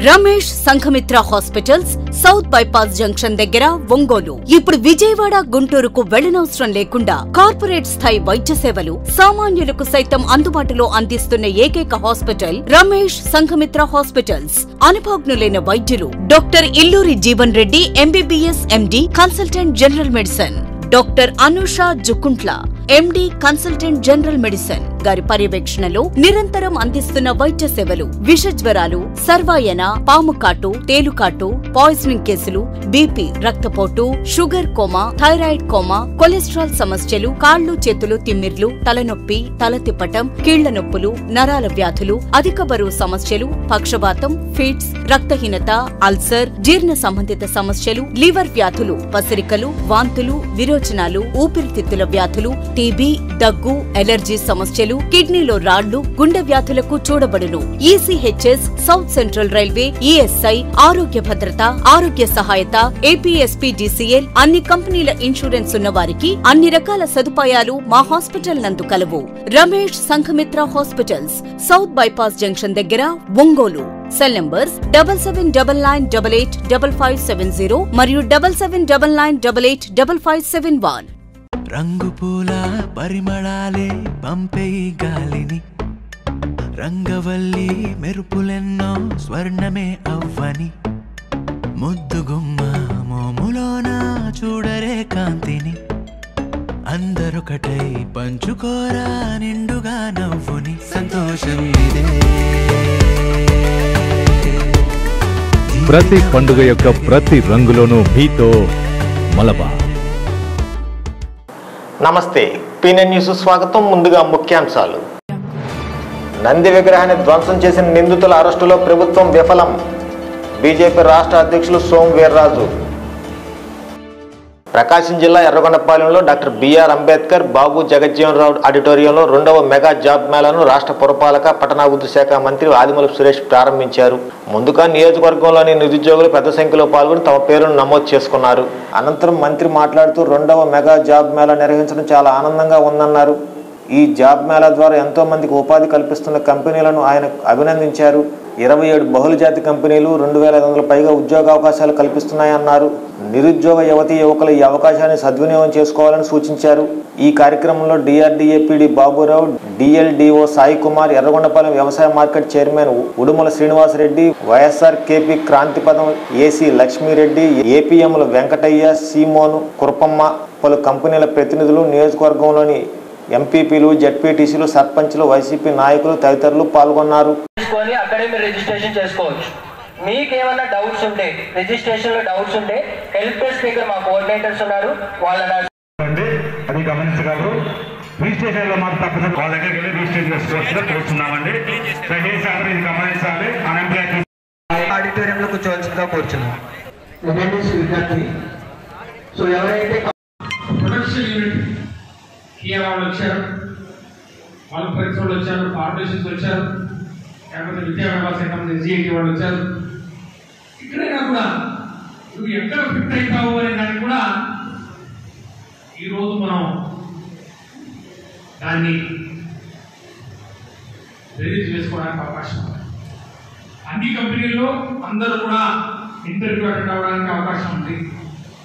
Ramesh Sanghamitra hospitals south bypass junction దగ్గర ఒంగోలు. ఇప్పుడు విజయవాడ గుంటూరుకు వెళ్లనవసరం లేకుండా కార్పొరేట్ స్థాయి వైద్య సేవలు సామాన్యులకు సైతం అందుబాటులో అందిస్తున్న ఏకైక హాస్పిటల్ రమేష్ సంఘమిత్ర హాస్పిటల్స్. అనుభవజ్ఞులైన వైద్యులు doctor Illuri Jeevan Reddy MBBS MD consultant general medicine, doctor Anusha Jukuntla ఎండి కన్సల్టెంట్ జనరల్ మెడిసిన్ గారి పర్యవేక్షణలో నిరంతరం అందిస్తున్న వైద్య సేవలు విష జ్వరాలు, సర్వాయన, పాముకాటు, తేలుకాటు, పాయిజనింగ్ కేసులు, బీపీ, రక్తపోటు, sugar coma, thyroid coma, cholesterol సమస్యలు, కాళ్లు చేతులు తిమ్మిర్లు, తలనొప్పి, తల తిప్పటం, కీళ్ల నొప్పులు, నరాల వ్యాధులు, అధిక బరువు సమస్యలు, పక్షవాతం, ఫిట్స్, రక్తహీనత, అల్సర్, జీర్ణ సంబంధిత సమస్యలు, లివర్ వ్యాధులు, పసిరికలు, వాంతులు, విరోచనాలు, ఊపిరితిత్తుల వ్యాధులు, టీబీ, దగ్గు, ఎలర్జీ సమస్యలు, కిడ్నీలో రాళ్లు, గుండె వ్యాధులకు చూడబడును. ECHS, south central railway, ESI, ఆరోగ్య భద్రత, ఆరోగ్య సహాయత, ఏపీఎస్పీడీసీఎల్, అన్ని కంపెనీల ఇన్సూరెన్స్ ఉన్న వారికి అన్ని రకాల సదుపాయాలు మా హాస్పిటల్ నందు కలవు. Ramesh Sanghamitra hospitals, south bypass junction దగ్గర, ఒంగోలు. సెల్ నంబర్స్ 7799885570 మరియు 7799885571. రంగు పూల పరిమళాలే పంపే గాలిని, రంగవల్లి మెరుపులెన్నో స్వర్ణమే అవ్వని, ముద్దుగుమ్మ మోములోన చూడరే కాంతిని, అందరొకటై పంచుకోరా నిండుగా నవ్వుని, సంతోషం ఇదే. ప్రతి పండుగ యొక్క ప్రతి రంగులోనూ మీతో మలబా. నమస్తే, పీఎన్ న్యూస్ స్వాగతం. ముందుగా ముఖ్యాంశాలు. నంది విగ్రహాన్ని ధ్వంసం చేసిన నిందితుల అరెస్టులో ప్రభుత్వం విఫలం. బీజేపీ రాష్ట్ర అధ్యక్షులు సోము వీర్రాజు. ప్రకాశం జిల్లా ఎర్రగొండపాలెంలో డాక్టర్ బిఆర్ అంబేద్కర్ బాబు జగజ్జీవన్ రావు ఆడిటోరియంలో 2వ మెగా జాబ్ మేళాను రాష్ట్ర పురపాలక పట్టణాభివృద్ధి శాఖ మంత్రి ఆదిమూలపు సురేష్ ప్రారంభించారు. ముందుగా నియోజకవర్గంలోని నిరుద్యోగులు పెద్ద సంఖ్యలో పాల్గొని తమ పేరును నమోదు చేసుకున్నారు. అనంతరం మంత్రి మాట్లాడుతూ 2వ మెగా జాబ్ మేళా నిర్వహించడం చాలా ఆనందంగా ఉందన్నారు. ఈ జాబ్ మేళా ద్వారా ఎంతో మందికి ఉపాధి కల్పిస్తున్న కంపెనీలను ఆయన అభినందించారు. 27 బహుళజాతి కంపెనీలు 2500 పైగా ఉద్యోగ అవకాశాలు కల్పిస్తున్నాయన్నారు. నిరుద్యోగ యువతీ యువకులు ఈ అవకాశాన్ని సద్వినియోగం చేసుకోవాలని సూచించారు. ఈ కార్యక్రమంలో డిఆర్డీఏపీడీ బాబురావు, డిఎల్డిఓ సాయి కుమార్, ఎర్రగొండపాలెం వ్యవసాయ market chairman Udumala Srinivasareddy, YSR KP Kranthipadham AC Lakshmireddy, ఏపీఎంలు వెంకటయ్య, సీమోను, కుర్పమ్మ, పలు కంపెనీల ప్రతినిధులు, నియోజకవర్గంలోని ఎంపీపీలు, జెడ్పీటీసీలు, సర్పంచ్లు, వైసీపీ నాయకులు తదితరులు పాల్గొన్నారు. అక్కడే మీరు రిజిస్ట్రేషన్ చేసుకోవచ్చు. మీకేమన్నా డౌట్స్ ఉంటే, రిజిస్ట్రేషన్ లో డౌట్స్ ఉంటే హెల్ప్ డెస్క్ దగ్గర మా కోఆర్డినేటర్స్ ఉన్నారు, వాళ్ళని అది గమనించగలరు. రిజిస్ట్రేషన్ లో మాకు తప్పనిసరి వాళ్ళ దగ్గరికి వెళ్ళి రిజిస్ట్రేషన్ చేసుకోవాల్సిందిగా కోరుతున్నామండి. దయచేసి ఇది గమనించాలి. ఆడిటోరియంలో కూర్చోవలసిందిగా కోరుచున్నాం. సో ఎవరైతే ప్రొడక్షన్ యూనిట్ కియా వాళ్ళు వచ్చారు, వాళ్ళ పరిశ్రమలు వచ్చారు, ఫార్మేషన్స్ వచ్చారు, లేకపోతే విద్యా వ్యవస్థ ఎస్జిఐటి వాళ్ళు వచ్చారు. ఇక్కడైనా కూడా నువ్వు ఎక్కడ ఫిట్ అవుతావు అనే దానికి కూడా ఈరోజు మనం దాన్ని రిలీజ్ చేసుకోవడానికి అవకాశం ఉంది. అన్ని కంపెనీల్లో అందరూ కూడా ఇంటర్వ్యూ అటెండ్ అవ్వడానికి అవకాశం ఉంది.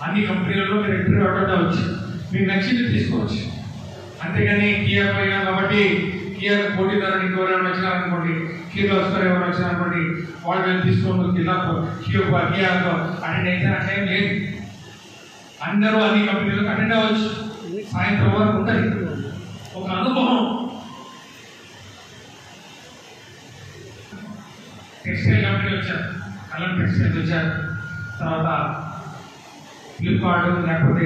అన్ని కంపెనీలలో మీరు ఇంటర్వ్యూ అటెండ్ అవ్వచ్చు, మీకు నచ్చింది తీసుకోవచ్చు. అంతేగాని కియా పోయినా కాబట్టి కియా పోటీదారులు ఇంకెవరైనా వచ్చినారనుకోండి, కియా వస్తారు ఎవరు వచ్చినారనుకోండి, వాళ్ళు వెళ్ళి తీసుకోండి కియా అటెండ్ అయితే అంటే లేదు. అందరూ అన్ని కంపెనీలకు అటెండ్ అవ్వచ్చు. సాయంత్రం వరకు ఉంటుంది ఒక అనుభవం. టెక్స్టైల్ కంపెనీ వచ్చారు, కలర్ టెక్స్టైల్స్ వచ్చారు, తర్వాత ఫ్లిప్కార్ట్, లేకపోతే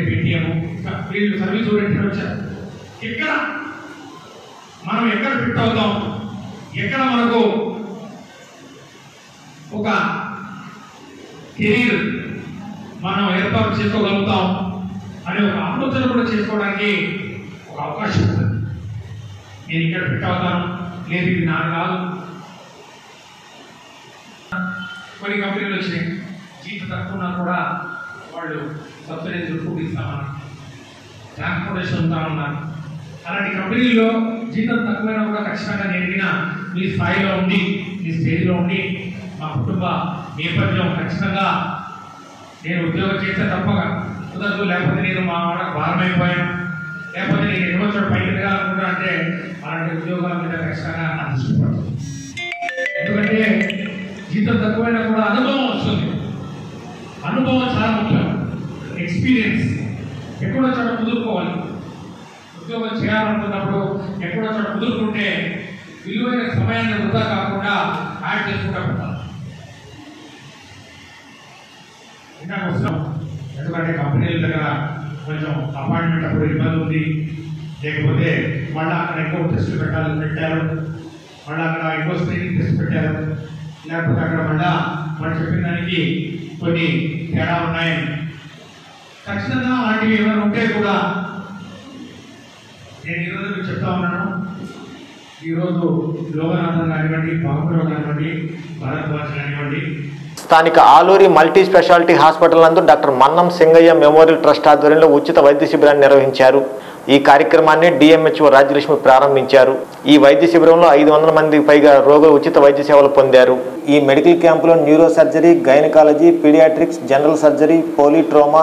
పేటిఎం, వీళ్ళు సర్వీస్ ఓరియంటెడ్ వచ్చారు. ఎక్కడ మనం ఎక్కడ ఫిట్ అవుతాం, ఎక్కడ మనకు ఒక కెరీర్ మనం ఏర్పాటు చేసుకోగలుగుతాం అనే ఒక ఆలోచన కూడా చేసుకోవడానికి ఒక అవకాశం ఉంటుంది. నేను ఇక్కడ ఫిట్ అవుతాను, లేదు ఇది నాకు కాదు. కొన్ని కంపెనీలు వచ్చినాయి, జీతం తక్కువ ఉన్నా కూడా వాళ్ళు సబ్సిడీస్ ఫుడ్ ఇస్తామన్నారు, ట్రాన్స్పోర్టేషన్ ఉంటామన్నారు. అలాంటి కంపెనీల్లో జీతం తక్కువైనా కూడా ఖచ్చితంగా నేను మీ స్థాయిలో ఉండి, మీ స్టేజ్లో ఉండి మా కుటుంబ నేపథ్యం ఖచ్చితంగా నేను ఉద్యోగం చేస్తే తప్పగా కుదరదు, లేకపోతే నేను మా భారమైపోయాను, లేకపోతే నేను ఎన్నో చోట పైకి ఎదగాలనుకుంటా అంటే అలాంటి ఉద్యోగాల మీద ఖచ్చితంగా నా దృష్టి పడుతుంది. ఎందుకంటే జీతం తక్కువైనా కూడా అనుభవం వస్తుంది. అనుభవం చాలా ముఖ్యం. ఎక్స్పీరియన్స్ ఎక్కడో చోట కుదురుకోవాలి. ఉద్యోగం చేయాలనుకున్నప్పుడు ఎక్కడో చోట కుదురుకుంటే విలువైన సమయాన్ని వృధా కాకుండా యాడ్ చేసుకుంటా ఉంటాం. ఇందాక వస్తున్నాం, ఎందుకంటే కంపెనీల దగ్గర కొంచెం అపాయింట్మెంట్ అప్పుడు ఇబ్బంది ఉంది, లేకపోతే మళ్ళీ అక్కడ ఎక్కువ టెస్టులు పెట్టారు, మళ్ళీ అక్కడ ఎక్కువ స్క్రీనింగ్ టెస్ట్ పెట్టారు, లేకపోతే అక్కడ మళ్ళీ మనం చెప్పిన దానికి కొన్ని తేడా ఉన్నాయి. ఖచ్చితంగా అలాంటివి ఏమైనా ఉంటే కూడా నేను ఈరోజు మీకు చెప్తా ఉన్నాను. ఈరోజు లోకనాథన్ కానివ్వండి, బాబురావు కానివ్వండి, భారద్వాజ్ కానివ్వండి, స్థానిక ఆలూరి మల్టీ స్పెషాలిటీ హాస్పిటల్ నందు డాక్టర్ మన్నం సింగయ్య మెమోరియల్ ట్రస్ట్ ఆధ్వర్యంలో ఉచిత వైద్య శిబిరాన్ని నిర్వహించారు. ఈ కార్యక్రమాన్ని డిఎంహెచ్ఓ రాజ్యలక్ష్మి ప్రారంభించారు. ఈ వైద్య శిబిరంలో 500 మందికి పైగా రోగులు ఉచిత వైద్య సేవలు పొందారు. ఈ మెడికల్ క్యాంపులో neuro surgery, gynaecology, paediatrics, general surgery, polytrauma,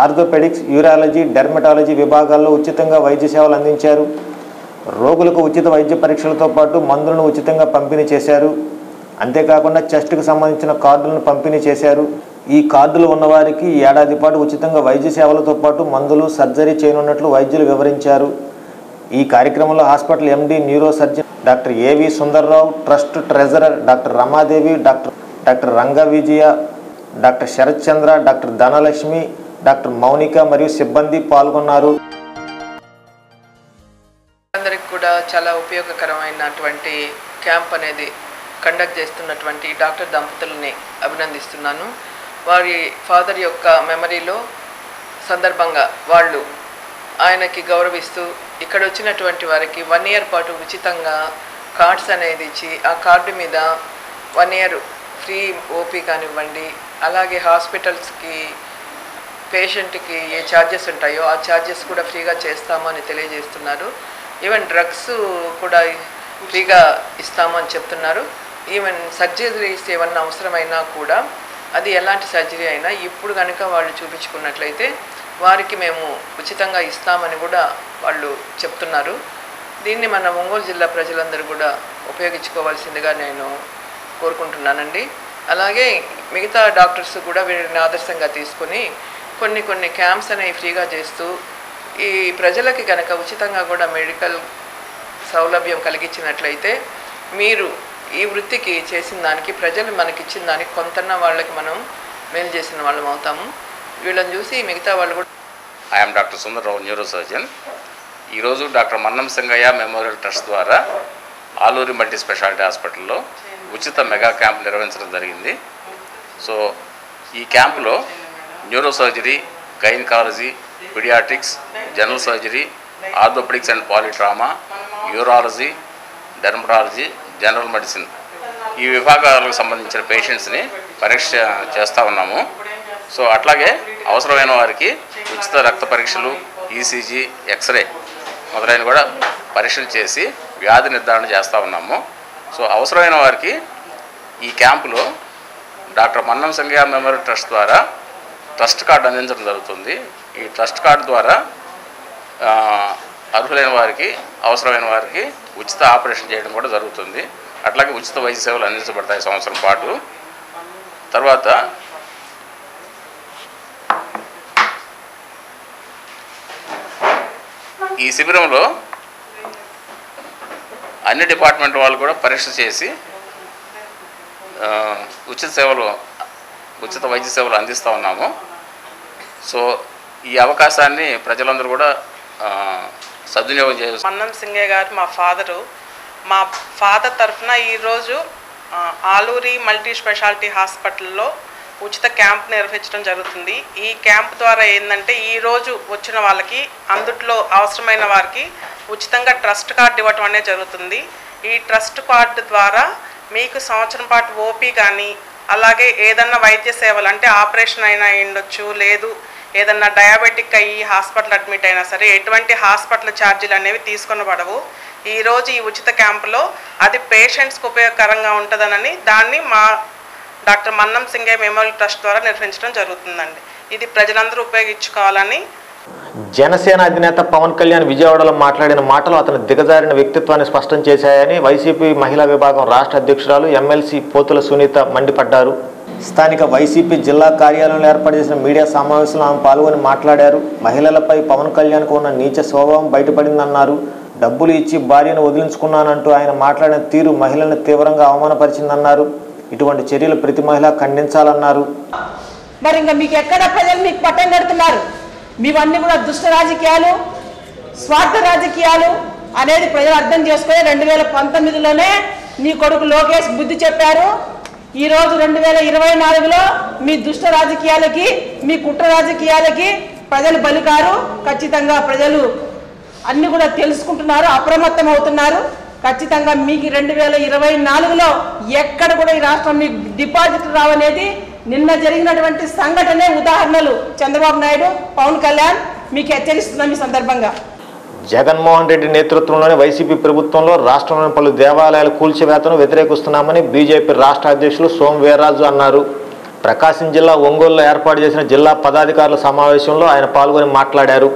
orthopaedics, urology, dermatology విభాగాల్లో ఉచితంగా వైద్య సేవలు అందించారు. రోగులకు ఉచిత వైద్య పరీక్షలతో పాటు మందులను ఉచితంగా పంపిణీ చేశారు. అంతేకాకుండా చెస్ట్కు సంబంధించిన కార్డులను పంపిణీ చేశారు. ఈ కార్డులు ఉన్నవారికి ఏడాది పాటు ఉచితంగా వైద్య సేవలతో పాటు మందులు, సర్జరీ చేయనున్నట్లు వైద్యులు వివరించారు. ఈ కార్యక్రమంలో hospital MD neuro surgeon doctor AV Sundarrao, trust treasurer doctor Ramadevi, doctor Ranga Vijaya, doctor Sarath Chandra, doctor Dhanalakshmi, doctor Mounika మరియు సిబ్బంది పాల్గొన్నారు. అందరికి కూడా చాలా ఉపయోగకరమైనటువంటి క్యాంప్ అనేది కండక్ట్ చేస్తున్నటువంటి డాక్టర్ దంపతులని అభినందిస్తున్నాను. వారి ఫాదర్ యొక్క మెమరీలో సందర్భంగా వాళ్ళు ఆయనకి గౌరవిస్తూ ఇక్కడ వచ్చినటువంటి వారికి 1 year పాటు ఉచితంగా కార్డ్స్ అనేది ఇచ్చి ఆ కార్డు మీద 1 year ఫ్రీ ఓపీ కానివ్వండి, అలాగే హాస్పిటల్స్కి పేషెంట్కి ఏ ఛార్జెస్ ఉంటాయో ఆ ఛార్జెస్ కూడా ఫ్రీగా చేస్తామని తెలియజేస్తున్నారు. ఈవెన్ డ్రగ్స్ కూడా ఫ్రీగా ఇస్తామని చెప్తున్నారు. ఈవెన్ సర్జరీస్ ఏమన్నా అవసరమైనా కూడా అది ఎలాంటి సర్జరీ అయినా ఇప్పుడు కనుక వాళ్ళు చూపించుకున్నట్లయితే వారికి మేము ఉచితంగా ఇస్తామని కూడా వాళ్ళు చెప్తున్నారు. దీన్ని మన ఒంగోలు జిల్లా ప్రజలందరూ కూడా ఉపయోగించుకోవాల్సిందిగా నేను కోరుకుంటున్నానండి. అలాగే మిగతా డాక్టర్స్ కూడా వీరిని ఆదర్శంగా తీసుకొని కొన్ని క్యాంప్స్ అనేవి ఫ్రీగా చేస్తూ ఈ ప్రజలకి కనుక ఉచితంగా కూడా మెడికల్ సౌలభ్యం కలిగించినట్లయితే మీరు ఈ వృత్తికి చేసిన దానికి, ప్రజలు మనకి ఇచ్చిన దానికి కొంతన్నా వాళ్ళకి మనం మేలు చేసిన వాళ్ళం అవుతాము. వీళ్ళని చూసి మిగతా వాళ్ళు కూడా. I'm doctor Sundar Rao, neuro surgeon. ఈరోజు డాక్టర్ మన్నం సింగయ్య మెమోరియల్ ట్రస్ట్ ద్వారా ఆలూరి మల్టీ స్పెషాలిటీ హాస్పిటల్లో ఉచిత మెగా క్యాంప్ నిర్వహించడం జరిగింది. సో ఈ క్యాంపులో neuro surgery, gynaecology, paediatrics, general surgery, orthopaedics and polytrauma, urology, dermatology, general medicine ఈ విభాగాలకు సంబంధించిన పేషెంట్స్ని పరీక్ష చేస్తూ ఉన్నాము. సో అట్లాగే అవసరమైన వారికి ఉచిత రక్త పరీక్షలు, ఈసీజీ, ఎక్స్రే మొదలైన కూడా పరీక్షలు చేసి వ్యాధి నిర్ధారణ చేస్తూ ఉన్నాము. సో అవసరమైన వారికి ఈ క్యాంపులో డాక్టర్ మన్నం సింగయ్య మెమోరియల్ ట్రస్ట్ ద్వారా ట్రస్ట్ కార్డు అందించడం జరుగుతుంది. ఈ ట్రస్ట్ కార్డు ద్వారా అర్హులైన వారికి, అవసరమైన వారికి ఉచిత ఆపరేషన్ చేయడం కూడా జరుగుతుంది. అట్లాగే ఉచిత వైద్య సేవలు అందించబడతాయి సంవత్సరం పాటు. తర్వాత ఈ శిబిరంలో అన్ని డిపార్ట్మెంట్ వాళ్ళు కూడా పరీక్ష చేసి ఉచిత వైద్య సేవలు అందిస్తూ ఉన్నాము. సో ఈ అవకాశాన్ని ప్రజలందరూ కూడా సద్వినియోగం చేస్తారు. మన్నం సింగయ్య గారు మా ఫాదర్ తరఫున ఈరోజు ఆలూరి మల్టీ స్పెషాలిటీ హాస్పిటల్లో ఉచిత క్యాంప్ నిర్వహించడం జరుగుతుంది. ఈ క్యాంప్ ద్వారా ఏంటంటే ఈరోజు వచ్చిన వాళ్ళకి అందుట్లో అవసరమైన వారికి ఉచితంగా ట్రస్ట్ కార్డు ఇవ్వటం అనేది జరుగుతుంది. ఈ ట్రస్ట్ కార్డు ద్వారా మీకు సంవత్సరం పాటు ఓపీ కానీ, అలాగే ఏదన్నా వైద్య సేవలు అంటే ఆపరేషన్ అయినా ఉండొచ్చు, లేదు ఏదన్నా డయాబెటిక్ అయ్యి హాస్పిటల్ అడ్మిట్ అయినా సరే ఎటువంటి హాస్పిటల్ ఛార్జీలు అనేవి తీసుకొనబడవు. ఈరోజు ఈ ఉచిత క్యాంపులో అది పేషెంట్స్కి ఉపయోగకరంగా ఉంటుందనని దాన్ని మా డాక్టర్ మన్నం సింగయ్య మెమోరియల్ ట్రస్ట్ ద్వారా నిర్వహించడం జరుగుతుందండి. ఇది ప్రజలందరూ ఉపయోగించుకోవాలని. జనసేన అధినేత పవన్ కళ్యాణ్ విజయవాడలో మాట్లాడిన మాటలు అతని దిగజారిన వ్యక్తిత్వాన్ని స్పష్టం చేశాయని వైసీపీ మహిళా విభాగం రాష్ట్ర అధ్యక్షురాలు ఎమ్మెల్సీ పోతుల సునీత మండిపడ్డారు. స్థానిక వైసీపీ జిల్లా కార్యాలయంలో ఏర్పాటు చేసిన మీడియా సమావేశంలో ఆమె పాల్గొని మాట్లాడారు. మహిళలపై పవన్ కళ్యాణ్కు ఉన్న నీచ స్వభావం బయటపడిందన్నారు. డబ్బులు ఇచ్చి భార్యను వదిలించుకున్నానంటూ ఆయన మాట్లాడిన తీరు మహిళలను తీవ్రంగా అవమానపరిచిందన్నారు. ఇటువంటి చర్యలు ప్రతి మహిళ ఖండించాలన్నారు. మరి ఇంకా మీకు ఎక్కడ ప్రజలు మీకు పట్టం కడుతున్నారు? మీవన్నీ కూడా దుష్ట రాజకీయాలు, స్వార్థ రాజకీయాలు అనేది ప్రజలు అర్థం చేసుకుని 2019లోనే నీ కొడుకు లోకేష్ బుద్ధి చెప్పారు. ఈరోజు 2024లో మీ దుష్ట రాజకీయాలకి, మీ కుట్ర రాజకీయాలకి ప్రజలు బలికారు. ఖచ్చితంగా ప్రజలు అన్ని కూడా తెలుసుకుంటున్నారు, అప్రమత్తం అవుతున్నారు. ఖచ్చితంగా మీకు 2024లో ఎక్కడ కూడా ఈ రాష్ట్రం మీకు డిపాజిట్ రావనేది నిన్న జరిగినటువంటి సంఘటనే ఉదాహరణలు. చంద్రబాబు నాయుడు, పవన్ కళ్యాణ్ మీకు హెచ్చరిస్తున్నాం ఈ సందర్భంగా. జగన్మోహన్ రెడ్డి నేతృత్వంలోని వైసీపీ ప్రభుత్వంలో రాష్ట్రంలోని పలు దేవాలయాల కూల్చివేతను వ్యతిరేకిస్తున్నామని బీజేపీ రాష్ట్ర అధ్యక్షులు సోము వీర్రాజు అన్నారు. ప్రకాశం జిల్లా ఒంగోలులో ఏర్పాటు చేసిన జిల్లా పదాధికారుల సమావేశంలో ఆయన పాల్గొని మాట్లాడారు.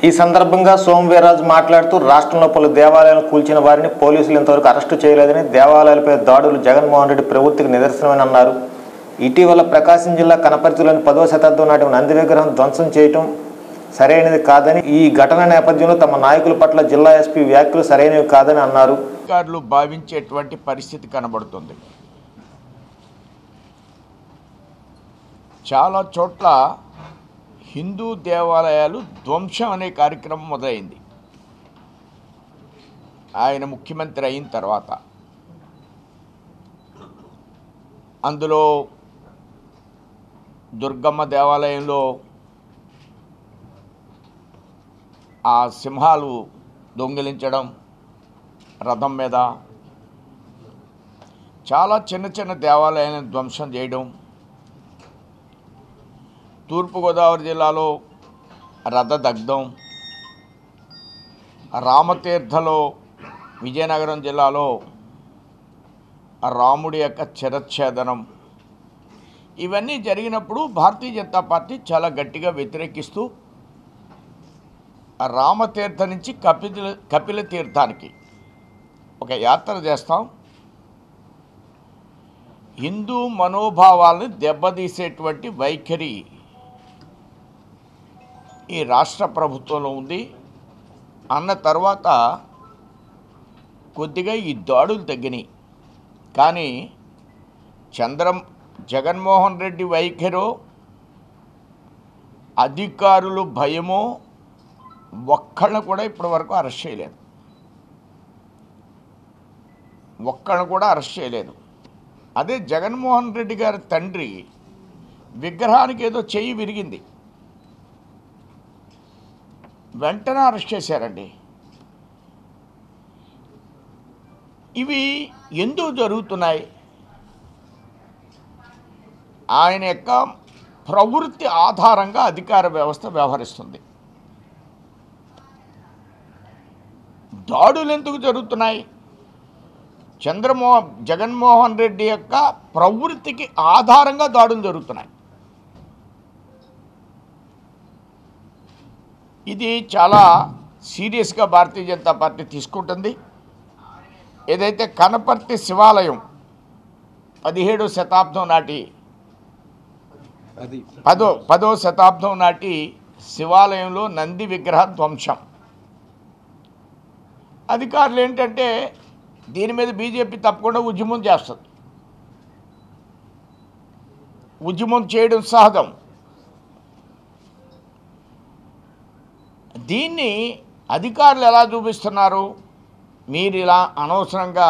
ఈ సందర్భంగా సోము వీర్రాజు మాట్లాడుతూ రాష్ట్రంలో పలు దేవాలయాలను కూల్చిన వారిని పోలీసులు ఇంతవరకు అరెస్టు చేయలేదని, దేవాలయాలపై దాడులు జగన్మోహన్ రెడ్డి ప్రవృత్తికి నిదర్శనమని అన్నారు. ఇటీవల ప్రకాశం జిల్లా కనపర్తిలోని 10వ శతాబ్దం నాటి నంది విగ్రహం ధ్వంసం చేయటం సరైనది కాదని, ఈ ఘటన నేపథ్యంలో తమ నాయకుల పట్ల జిల్లా ఎస్పీ వ్యాఖ్యలు సరైనవి కాదని అన్నారు. అధికారులు భావించేటువంటి పరిస్థితి కనబడుతుంది. చాలా చోట్ల హిందూ దేవాలయాలు ధ్వంసం అనే కార్యక్రమం మొదలైంది ఆయన ముఖ్యమంత్రి అయిన తర్వాత. అందులో దుర్గమ్మ దేవాలయంలో ఆ సింహాలు దొంగిలించడం, రథం మీద చాలా చిన్న చిన్న దేవాలయాలను ధ్వంసం చేయడం, తూర్పుగోదావరి జిల్లాలో రథదగ్ధం, రామతీర్థలో విజయనగరం జిల్లాలో రాముడి యొక్క శిరచ్ఛేదనం, ఇవన్నీ జరిగినప్పుడు భారతీయ జనతా పార్టీ చాలా గట్టిగా వ్యతిరేకిస్తూ రామతీర్థ నుంచి కపిల తీర్థానికి ఒక యాత్ర చేస్తాం, హిందూ మనోభావాలను దెబ్బతీసేటువంటి వైఖరి ఈ రాష్ట్ర ప్రభుత్వంలో ఉంది అన్న తర్వాత కొద్దిగా ఈ దాడులు తగ్గినాయి. కానీ జగన్మోహన్ రెడ్డి వైఖరో అధికారులు భయమో ఒక్కళ్ళను కూడా ఇప్పటి వరకు అరెస్ట్ చేయలేదు, ఒక్కళ్ళను కూడా అరెస్ట్ చేయలేదు. అదే జగన్మోహన్ రెడ్డి గారి తండ్రి విగ్రహానికి ఏదో చెయ్యి విరిగింది, వెంటనే అరెస్ట్ చేశారండి. ఇవి ఎందుకు జరుగుతున్నాయి? ఆయన యొక్క ప్రవృత్తి ఆధారంగా అధికార వ్యవస్థ వ్యవహరిస్తుంది. దాడులు ఎందుకు జరుగుతున్నాయి? జగన్మోహన్ రెడ్డి యొక్క ప్రవృత్తికి ఆధారంగా దాడులు జరుగుతున్నాయి. ఇది చాలా సీరియస్గా భారతీయ జనతా పార్టీ తీసుకుంటుంది. ఏదైతే కనపర్తి శివాలయం 17వ శతాబ్దం నాటి 10వ శతాబ్దం నాటి శివాలయంలో నంది విగ్రహ ధ్వంసం, అధికారులు ఏంటంటే దీని మీద బీజేపీ తప్పకుండా ఉద్యమం చేస్తుంది. ఉద్యమం చేయడం సహజం. దీన్ని అధికారులు ఎలా చూపిస్తున్నారు? మీరు ఇలా అనవసరంగా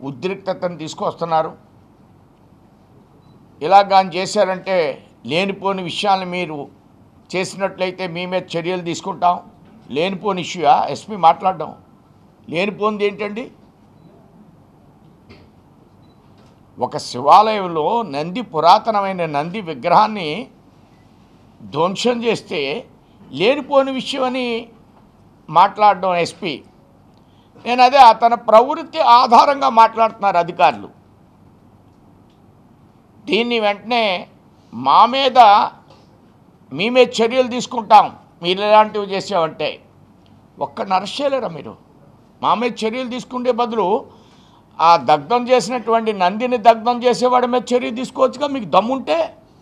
ఉద్రిక్తతను తీసుకొస్తున్నారు, ఇలా కానీ చేశారంటే లేనిపోని విషయాలను మీరు చేసినట్లయితే మీ మీద చర్యలు తీసుకుంటాం. లేనిపోని ఇష్యూయా ఎస్పీ మాట్లాడడం? లేనిపోనిది ఏంటండి? ఒక శివాలయంలో పురాతనమైన నంది విగ్రహాన్ని ధ్వంసం చేస్తే లేనిపోని విషయం అని మాట్లాడడం ఎస్పీ. నేను అదే అతని ప్రవృత్తి ఆధారంగా మాట్లాడుతున్నారు అధికారులు. దీన్ని వెంటనే మీ మీద చర్యలు తీసుకుంటాం మీరు ఇలాంటివి చేసామంటే ఒక్కడిని అరెస్ట్ చేయలేరా మీరు? మా మీద చర్యలు తీసుకునే బదులు ఆ దగ్ధం చేసినటువంటి నందిని దగ్ధం చేసేవాడి మీద చర్య తీసుకోవచ్చుగా. మీకు దమ్ముంటే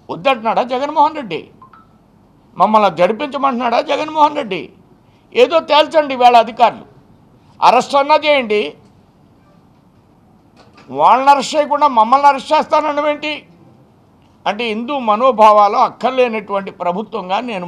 వద్దంటున్నాడా జగన్మోహన్ రెడ్డి? మమ్మల్ని జరిపించమంటున్నాడా జగన్మోహన్ రెడ్డి? ఏదో తేల్చండి వేళ అధికారులు. అరెస్ట్ అన్నా చేయండి, వాళ్ళని అరెస్ట్ చేయకుండా మమ్మల్ని అరెస్ట్ చేస్తానడం ఏంటి? అంటే హిందూ మనోభావాలు అక్కర్లేనటువంటి ప్రభుత్వంగా నేను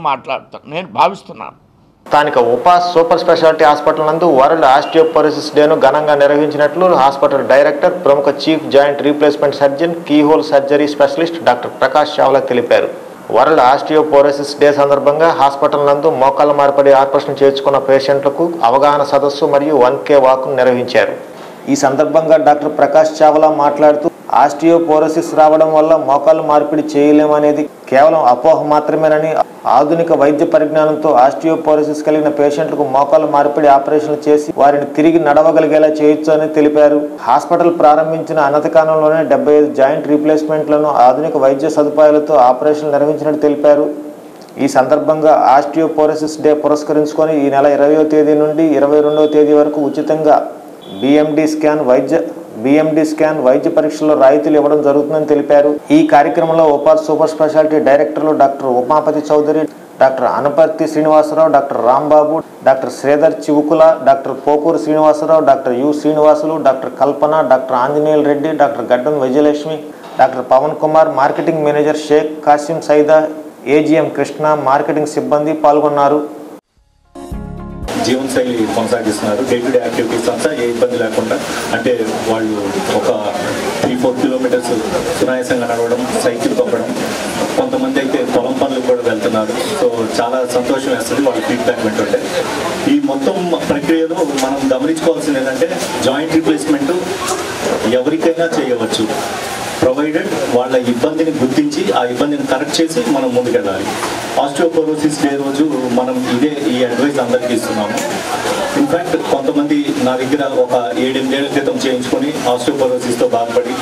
భావిస్తున్నాను. స్థానిక ఉపాస్ సూపర్ స్పెషాలిటీ హాస్పిటల్ నందు వరల్డ్ ఆస్టియోపోరోసిస్ డేను ఘనంగా నిర్వహించినట్లు హాస్పిటల్ డైరెక్టర్, ప్రముఖ chief joint replacement surgeon, keyhole surgery specialist doctor Prakash Chawla తెలిపారు. వరల్డ్ ఆస్టియోపోరోసిస్ డే సందర్భంగా హాస్పిటల్ నందు మోకాళ్ళ మార్పిడి ఆపరేషన్ చేర్చుకున్న పేషెంట్లకు అవగాహన సదస్సు మరియు 1K వాక్ను నిర్వహించారు. ఈ సందర్భంగా డాక్టర్ ప్రకాష్ చావ్లా మాట్లాడుతూ ఆస్టియోపోరోసిస్ రావడం వల్ల మోకాళ్ళు మార్పిడి చేయలేమనేది కేవలం అపోహ మాత్రమేనని, ఆధునిక వైద్య పరిజ్ఞానంతో ఆస్టియోపోరోసిస్ కలిగిన పేషెంట్లకు మోకాళ్ళ మార్పిడి ఆపరేషన్లు చేసి వారిని తిరిగి నడవగలిగేలా చేయొచ్చు అని తెలిపారు. హాస్పిటల్ ప్రారంభించిన అనతి కాలంలోనే 75 జాయింట్ రీప్లేస్మెంట్లను ఆధునిక వైద్య సదుపాయాలతో ఆపరేషన్లు నిర్వహించినట్టు తెలిపారు. ఈ సందర్భంగా ఆస్టియోపోరోసిస్ డే పురస్కరించుకొని ఈ నెల 20వ తేదీ నుండి 22వ తేదీ వరకు ఉచితంగా BMD స్కాన్ వైద్య పరీక్షల్లో రాయితీలు ఇవ్వడం జరుగుతుందని తెలిపారు. ఈ కార్యక్రమంలో ఉపాస్ సూపర్ స్పెషాలిటీ డైరెక్టర్లు doctor Umapathi Chowdary, doctor Anaparthi Srinivasarao, doctor Rambabu, doctor Sridhar Chivukula, doctor Pokuru Srinivasarao, doctor U Srinivasulu, doctor Kalpana, doctor Anjaneyul Reddy, doctor Gaddam Vijayalakshmi, doctor Pawan Kumar, marketing manager Sheikh Kasim Saida, AGM Krishna, marketing సిబ్బంది పాల్గొన్నారు. జీవనశైలి కొనసాగిస్తున్నారు. డే టు డే యాక్టివిటీస్ అంతా ఏ ఇబ్బంది లేకుండా, అంటే వాళ్ళు ఒక 3-4 కిలోమీటర్స్ సునాయాసంగా నడవడం, సైకిల్ తొక్కడం, కొంతమంది అయితే పొలం పనులకు కూడా వెళ్తున్నారు. సో చాలా సంతోషం వేస్తుంది వాళ్ళ ఫీడ్బ్యాక్ వింటుంటే. ఈ మొత్తం ప్రక్రియలో మనం గమనించుకోవాల్సింది ఏంటంటే జాయింట్ రీప్లేస్మెంట్ ఎవరికైనా చేయవచ్చు, ప్రొవైడెడ్ వాళ్ళ ఇబ్బందిని గుర్తించి ఆ ఇబ్బందిని కరెక్ట్ చేసి మనం ముందుకెళ్ళాలి. ఆస్టియోపోరోసిస్ డే రోజు మనం ఈ అడ్వైస్ అందరికీ ఇస్తున్నాము. ఇన్ఫ్యాక్ట్ కొంతమంది నా దగ్గర ఒక 7-8 ఏళ్ల క్రితం చేయించుకొని ఆస్టియోపోరోసిస్తో బాధపడి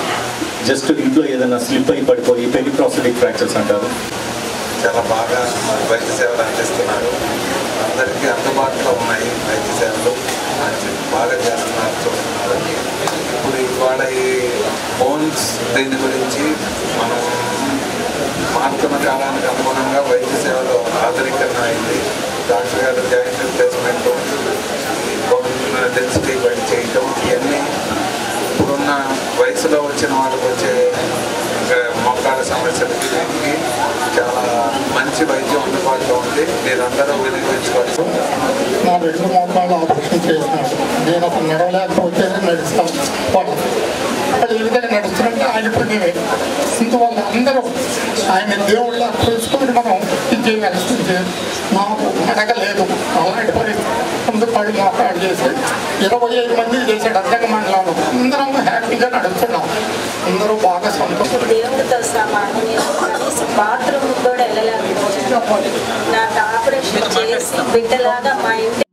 జస్ట్ ఇంట్లో ఏదైనా స్లిప్ అయి పడిపోయి పెరిప్రాస్థెటిక్ ఫ్రాక్చర్స్ అంటారు. చాలా బాగా వైద్య సేవలు అందిస్తున్నారు. అందరికీ అందుబాటులో ఉన్నాయి వైద్య సేవలు, బాగా చేస్తున్నారు, చూస్తున్నారు. ఇప్పుడు ఇవాళ ఈ బోన్స్ దీని గురించి మనం మారుతున్న కాలానికి అనుగుణంగా వైద్య సేవలు ఆధునీకరణ అయింది. డాక్టర్ గారు జాయింట్ రిప్లేస్మెంట్, బోన్ డెన్సిటీ బట్టి చేయటం, ఇవన్నీ ఇప్పుడున్న వయసులో వచ్చిన వాళ్ళకి వచ్చే మోకాళ్ళ సమస్యలకి దీనికి చాలా మంచి వైద్యం అందుబాటులో ఉంది. మీరందరూ వినియోగించుకోవచ్చు. నా 2 మోకాళ్ళు ఆపరేషన్ చేసినాడు. నేను ఒక నడవలేకపోతే నడుస్తాను, అది ఈ విధంగా నడుస్తున్నట్టు ఆగిపోయినవి. అందువల్ల అందరూ ఆయన దేవుళ్ళ తెలుసుకొని మనం ఇది చేయగలుగుతుంది. నాకు అడగలేదు అలాంటి పరిస్థితి. ముందు పడి మోకాడు చేసి 25 మందికి చేశాడు అర్ధక మండలంలో. అందరం హ్యాపీగా నడుస్తున్నాం, అందరూ బాగా సంతోషం. దేవుడితో సమానం. బాత్రూమ్ కూడా వెళ్ళలేకపోయాను. నాకు ఆపరేషన్ చేసి బిడ్డలాగా మా ఇంటి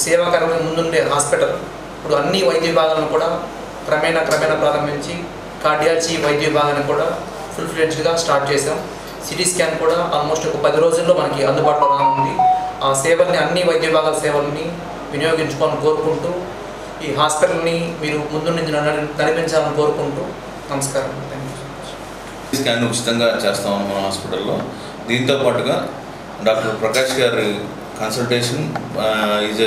సేవాకరంగా ముందుండే హాస్పిటల్ ఇప్పుడు అన్ని వైద్య విభాగాలను కూడా క్రమేణా ప్రారంభించి కార్డియాలజీ వైద్య విభాగాన్ని కూడా ఫుల్ ఫ్లెడ్జ్డ్గా స్టార్ట్ చేసాం. సిటీ స్కాన్ కూడా ఆల్మోస్ట్ ఒక 10 రోజుల్లో మనకి అందుబాటులో రానుంది. ఆ సేవల్ని అన్ని వైద్య విభాగాల సేవల్ని వినియోగించుకోవాలని కోరుకుంటూ ఈ హాస్పిటల్ని మీరు ముందు నుంచి నడిపించాలని కోరుకుంటూ నమస్కారం. స్కాన్ ఉచితంగా చేస్తాము మన హాస్పిటల్లో. దీంతో పాటుగా డాక్టర్ ప్రకాష్ గారి consultation is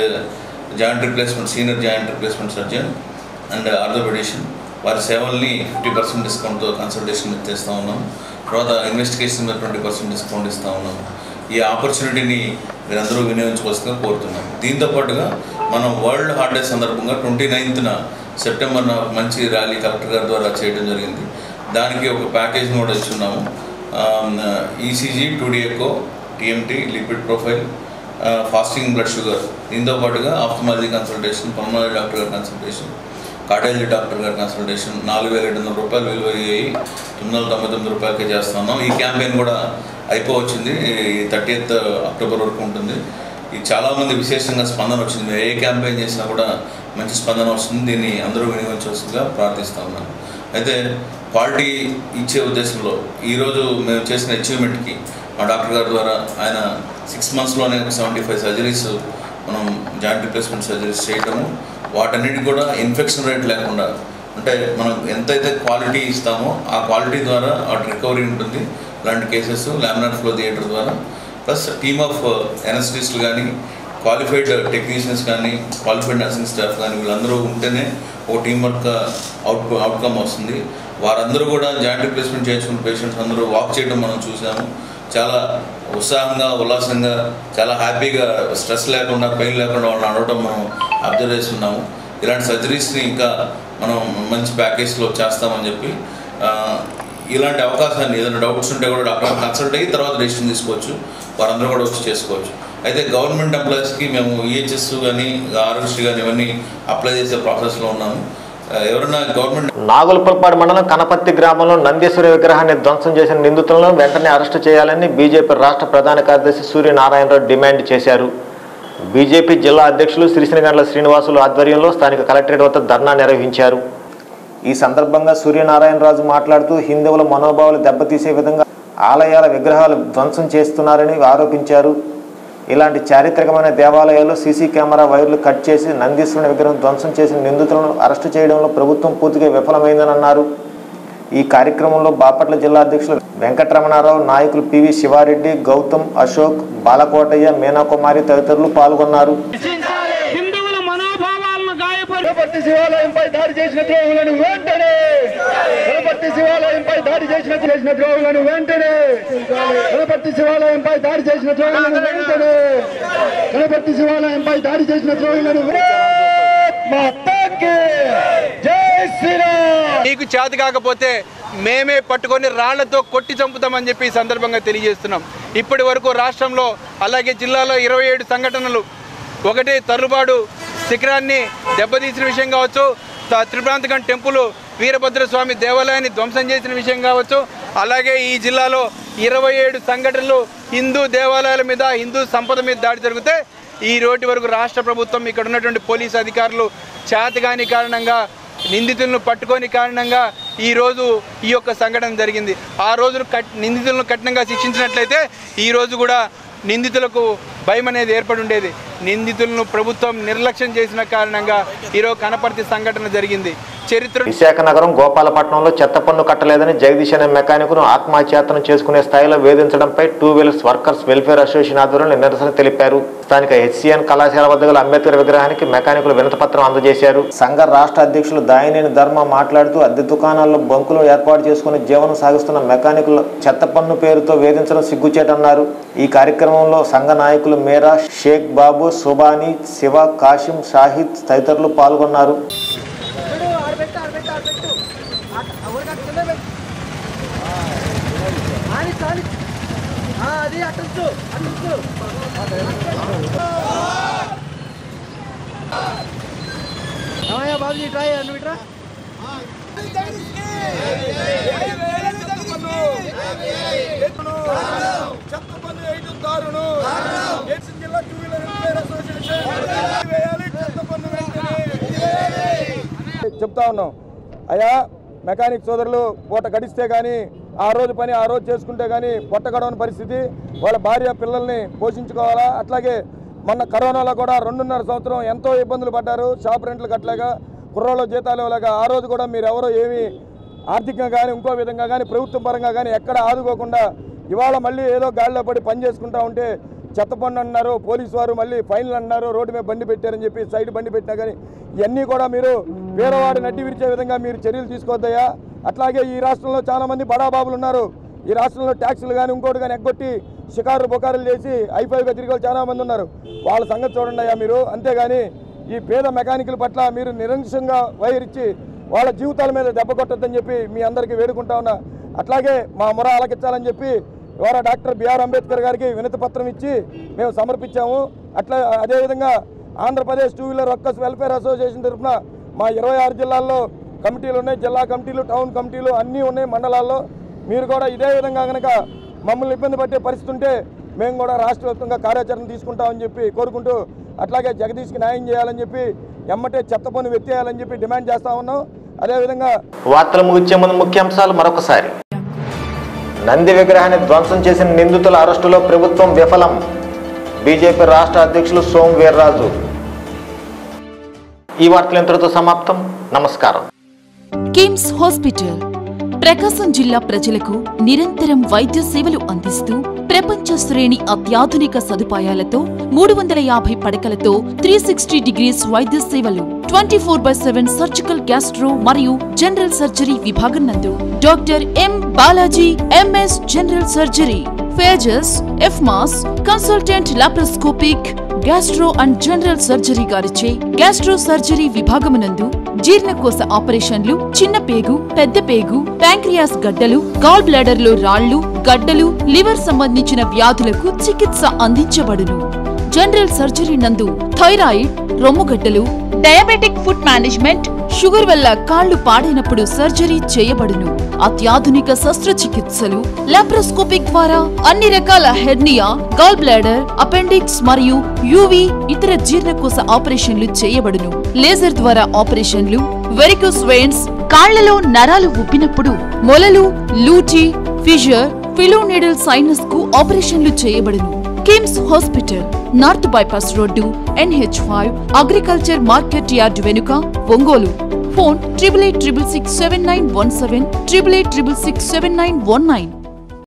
joint replacement senior joint replacement surgeon and orthopaedician వారి సేవల్ని 50% డిస్కౌంట్తో కన్సల్టేషన్ చేస్తూ ఉన్నాం. తర్వాత ఇన్వెస్టిగేషన్ మీద 20% డిస్కౌంట్ ఇస్తూ ఉన్నాము. ఈ ఆపర్చునిటీని మీరందరూ వినియోగించుకోవాల్సిందిగా కోరుతున్నాం. దీంతోపాటుగా మనం వరల్డ్ హార్ట్ డే సందర్భంగా 29న సెప్టెంబర్న మంచి ర్యాలీ కలెక్టర్ గారి ద్వారా చేయడం జరిగింది. దానికి ఒక ప్యాకేజ్ని కూడా ఇచ్చున్నాము. ECG, 2D echo, TMT, lipid profile, fasting blood sugar, దీంతో పాటుగా ఆప్థమాలజీ కన్సల్టేషన్, పల్మనరీ డాక్టర్ గారి కన్సల్టేషన్, కార్డియాలజీ డాక్టర్ గారి కన్సల్టేషన్ 4,700 విలువ అయ్యాయి 999 రూపాయలకే చేస్తున్నాం. ఈ క్యాంపెయిన్ కూడా అయిపోవచ్చింది. 30th అక్టోబర్ వరకు ఉంటుంది. ఇది చాలామంది విశేషంగా స్పందన వచ్చింది. ఏ క్యాంపెయిన్ చేసినా కూడా మంచి స్పందన వస్తుంది. దీన్ని అందరూ వినియోగించవలసిందిగా ప్రార్థిస్తూ ఉన్నాను. అయితే క్వాలిటీ ఇచ్చే ఉద్దేశంలో ఈరోజు మేము చేసిన అచీవ్మెంట్కి మా డాక్టర్ గారి ద్వారా ఆయన 6 monthsలోనే 75 సర్జరీస్ మనం జాయింట్ రిప్లేస్మెంట్ సర్జరీస్ చేయటము, వాటన్నిటికి కూడా ఇన్ఫెక్షన్ రేట్ లేకుండా, అంటే మనం ఎంతైతే క్వాలిటీ ఇస్తామో ఆ క్వాలిటీ ద్వారా వాటి రికవరీ ఉంటుంది. ఇలాంటి కేసెస్ లామినార్ ఫ్లో థియేటర్ ద్వారా ప్లస్ టీమ్ ఆఫ్ ఎనస్థిస్టులు కానీ, క్వాలిఫైడ్ టెక్నీషియన్స్ కానీ, క్వాలిఫైడ్ నర్సింగ్ స్టాఫ్ కానీ వీళ్ళందరూ ఉంటేనే ఒక టీం వర్క్ అవుట్కమ్ వస్తుంది. వారందరూ కూడా జాయింట్ రిప్లేస్మెంట్ చేయించుకున్న పేషెంట్స్ అందరూ వాక్ చేయడం మనం చూసాము. చాలా ఉత్సాహంగా, ఉల్లాసంగా, చాలా హ్యాపీగా, స్ట్రెస్ లేకుండా, పెయిన్ లేకుండా వాళ్ళు నడవడం మనం అబ్జర్వ్ చేస్తున్నాము. ఇలాంటి సర్జరీస్ని ఇంకా మనం మంచి ప్యాకేజ్లో చేస్తామని చెప్పి ఇలాంటి అవకాశాన్ని ఏదైనా డౌట్స్ ఉంటే కూడా డాక్టర్ కన్సల్ట్ అయ్యి తర్వాత డెసిషన్ తీసుకోవచ్చు. వారందరూ కూడా వచ్చి చేసుకోవచ్చు. అయితే గవర్నమెంట్ ఎంప్లాయీస్కి మేము ఈహెచ్ఎస్ కానీ, ఆరోగ్యశ్రీ కానీ ఇవన్నీ అప్లై చేసే ప్రాసెస్లో ఉన్నాము. ఎవరైనా గవర్నమెంట్ నాగులపల్పాడు మండలం కనపర్తి గ్రామంలో నందీశ్వరి విగ్రహాన్ని ధ్వంసం చేసిన నిందితులను వెంటనే అరెస్టు చేయాలని బీజేపీ రాష్ట్ర ప్రధాన కార్యదర్శి సూర్యనారాయణరావు డిమాండ్ చేశారు. బీజేపీ జిల్లా అధ్యక్షులు శ్రీశ్రీగండ్ల శ్రీనివాసులు ఆధ్వర్యంలో స్థానిక కలెక్టరేట్ వద్ద ధర్నా నిర్వహించారు. ఈ సందర్భంగా సూర్యనారాయణరాజు మాట్లాడుతూ హిందువుల మనోభావాలు దెబ్బతీసే విధంగా ఆలయాల విగ్రహాలు ధ్వంసం చేస్తున్నారని ఆరోపించారు. ఇలాంటి చారిత్రకమైన దేవాలయాల్లో సీసీ కెమెరా వైర్లు కట్ చేసి నందీశ్వరుని విగ్రహం ధ్వంసం చేసిన నిందితులను అరెస్టు చేయడంలో ప్రభుత్వం పూర్తిగా విఫలమైందని అన్నారు. ఈ కార్యక్రమంలో బాపట్ల జిల్లా అధ్యక్షులు వెంకటరమణారావు, నాయకులు పివి శివారెడ్డి, గౌతమ్, అశోక్, బాలకోటయ్య, మీనాకుమారి తదితరులు పాల్గొన్నారు. గణపతి శివాలయంపై దాడి చేసిన ద్రోహులను వెంటనే గణపతి శివాలయంపై దాడి చేసిన ద్రోహులను వెంటనే గణపతి శివాలయంపై దాడి చేసిన ద్రోహులను వెంటనే గణపతి శివాలయంపై దాడి చేసిన ద్రోహులను జై శ్రీరామ్. నీకు చేత కాకపోతే మేమే పట్టుకొని రాళ్లతో కొట్టి చంపుతామని చెప్పి ఈ సందర్భంగా తెలియజేస్తున్నాం. ఇప్పటి వరకు రాష్ట్రంలో అలాగే జిల్లాలో 27 సంఘటనలు, ఒకటి తరుబాడు శిఖరాన్ని దెబ్బతీసిన విషయం కావచ్చు, త్రిప్రాంతకం టెంపుల్ వీరభద్రస్వామి దేవాలయాన్ని ధ్వంసం చేసిన విషయం కావచ్చు, అలాగే ఈ జిల్లాలో 27 సంఘటనలు హిందూ దేవాలయాల మీద, హిందూ సంపద మీద దాడి జరిగితే ఈ రోజు వరకు రాష్ట్ర ప్రభుత్వం, ఇక్కడ ఉన్నటువంటి పోలీసు అధికారులు చేతగాని కారణంగా, నిందితులను పట్టుకొని కారణంగా ఈరోజు ఈ యొక్క సంఘటన జరిగింది. ఆ రోజు నిందితులను కఠినంగా శిక్షించినట్లయితే ఈరోజు కూడా నిందితులకు భయం అనేది ఏర్పడి ఉండేది. నిందితులను ప్రభుత్వం నిర్లక్ష్యం చేసిన కారణంగా ఈరోజు కనపర్తి సంఘటన జరిగింది. విశాఖ నగరం గోపాలపట్నంలో చెత్త పన్ను కట్టలేదని జగదీష్ అనే మెకానిక్ను ఆత్మహత్యాయత్నం చేసుకునే స్థాయిలో వేధించడంపై 2 వీలర్స్ వర్కర్స్ వెల్ఫేర్ అసోసియేషన్ ఆధ్వర్యంలో నిరసన తెలిపారు. స్థానిక హెచ్సిఎన్ కళాశాల వద్ద గల అంబేద్కర్ విగ్రహానికి మెకానికులు వినతిపత్రం అందజేశారు. సంఘ రాష్ట్ర అధ్యక్షులు దాయినేని ధర్మ మాట్లాడుతూ అద్దె దుకాణాల్లో బంకులు ఏర్పాటు చేసుకుని జీవనం సాగిస్తున్న మెకానికులు చెత్త పన్ను పేరుతో వేధించడం సిగ్గుచేటన్నారు. ఈ కార్యక్రమంలో సంఘ నాయకులు మేరా, షేక్ బాబు, సుబానీ, శివ, కాశిం, షాహిద్ తదితరులు పాల్గొన్నారు. బాబుజీ ట్రై ఇట్రా చెత్త పన్ను 5 దారుణం జిల్లా 2 వీలర్ అసోసియేషన్ అడుగుతా ఉన్నాం. అయ్యా మెకానిక్ సోదరులు పూట గడిస్తే కానీ ఆ రోజు పని ఆ రోజు చేసుకుంటే కానీ పొట్ట గడవని పరిస్థితి, వాళ్ళ భార్య పిల్లల్ని పోషించుకోవాలా. అట్లాగే మొన్న కరోనాలో కూడా 2.5 సంవత్సరం ఎంతో ఇబ్బందులు పడ్డారు. షాప్ రెంట్లు కట్టలేక, కుర్రోళ్ళ జీతాలు ఇవ్వలేక. ఆ రోజు కూడా మీరు ఎవరో ఏమీ ఆర్థికంగా కానీ ఇంకో విధంగా కానీ ప్రభుత్వం పరంగా కానీ ఎక్కడ ఆదుకోకుండా ఇవాళ మళ్ళీ ఏదో గాడిలో పడి పని చేసుకుంటా ఉంటే చెత్త పన్ను అన్నారు, పోలీసు వారు మళ్ళీ ఫైన్లు అన్నారు, రోడ్డు మీద బండి పెట్టారని చెప్పి సైడ్ బండి పెట్టినా కానీ ఇవన్నీ కూడా మీరు పేదవాడి నడ్డి విరిచే విధంగా మీరు చర్యలు తీసుకోవద్దయ్యా. అట్లాగే ఈ రాష్ట్రంలో చాలామంది బడాబాబులు ఉన్నారు. ఈ రాష్ట్రంలో ట్యాక్సులు కానీ ఇంకోటి కానీ ఎగ్గొట్టి షికారులు బొకారులు చేసి ఐఫైగా తిరిగే వాళ్ళు చాలామంది ఉన్నారు. వాళ్ళ సంగతి చూడండి అయ్యా మీరు. అంతేగాని ఈ పేద మెకానికుల పట్ల మీరు నిరంకుశంగా వైఖరించి వాళ్ళ జీవితాల మీద దెబ్బ కొట్టద్దని చెప్పి మీ అందరికీ వేడుకుంటా ఉన్నా. అట్లాగే మా మొర ఆలకించాలని చెప్పి ఇవాళ డాక్టర్ బిఆర్ అంబేద్కర్ గారికి వినతి పత్రం ఇచ్చి మేము సమర్పించాము. అదేవిధంగా Andhra Pradesh 2 wheeler workers welfare association తరఫున మా 26 జిల్లాల్లో కమిటీలు ఉన్నాయి, జిల్లా కమిటీలు, టౌన్ కమిటీలు అన్నీ ఉన్నాయి మండలాల్లో. మీరు కూడా ఇదే విధంగా కనుక మమ్మల్ని ఇబ్బంది పట్టే పరిస్థితి ఉంటే మేము కూడా రాష్ట్ర వ్యాప్తంగా కార్యాచరణ తీసుకుంటామని చెప్పి కోరుకుంటూ, అట్లాగే జగదీష్కి న్యాయం చేయాలని చెప్పి ఎమ్మటే చెత్త పన్ను ఎత్తేయాలని చెప్పి డిమాండ్ చేస్తూ ఉన్నాం. అదేవిధంగా వార్తలు ముగించే ముందు ముఖ్యాంశాలు మరొకసారి. నంది విగ్రహాన్ని ధ్వంసం చేసిన నిందితుల అరెస్టులో ప్రభుత్వం విఫలం. బీజేపీ రాష్ట్ర అధ్యక్షులు సోము వీర్రాజు. ఈ వార్తలు ఇంతటితో సమాప్తం. నమస్కారం. కిమ్స్ హాస్పిటల్ ప్రకాశం జిల్లా ప్రజలకు నిరంతరం వైద్య సేవలు అందిస్తూ ప్రపంచ శ్రేణి అత్యాధునిక సదుపాయాలతో 350 పడకలతో 360 డిగ్రీస్ వైద్య సేవలు, 24/7 సర్జికల్ గ్యాస్ట్రో మరియు జనరల్ సర్జరీ విభాగం నందు doctor M Balaji MS general surgery, ఫేజస్, FMAS, consultant laparoscopic, gastro and general surgery గారిచే గ్యాస్ట్రో సర్జరీ విభాగమునందు జీర్ణకోశ ఆపరేషన్లు, చిన్న పేగు, పెద్ద పేగు, ప్యాంక్రియాస్ గడ్డలు, గాల్ బ్లాడర్ లో రాళ్లు, గడ్డలు, లివర్ సంబంధించిన వ్యాధులకు చికిత్స అందించబడును. జనరల్ సర్జరీ నందు థైరాయిడ్, రొమ్ముగడ్డలు, డయాబెటిక్ ఫుడ్ మేనేజ్మెంట్, షుగర్ వల్ల కాళ్లు పాడైనప్పుడు సర్జరీ చేయబడును. అత్యాధునిక శస్త్రచికిత్సలు, లాప్రోస్కోపిక్ ద్వారా అన్ని రకాల హెర్నియా, గాల్ బ్లాడర్, అపెండిక్స్ మరియు యూవి ఇతర జీర్ణకోశ ఆపరేషన్లు చేయబడును. లేజర్ ద్వారా ఆపరేషన్లు, వెరికోస్ వెయిన్స్, కాళ్లలో నరాలు ఉబ్బినప్పుడు, మొలలు, లూటీ, ఫిషర్, ఫిలోనెడల్ సైనస్ కు ఆపరేషన్లు చేయబడును. KIMS hospital, north bypass road, NH5, agriculture market yard వెనుక, ఒంగోలు. ఫోన్ 88667917, 88667919.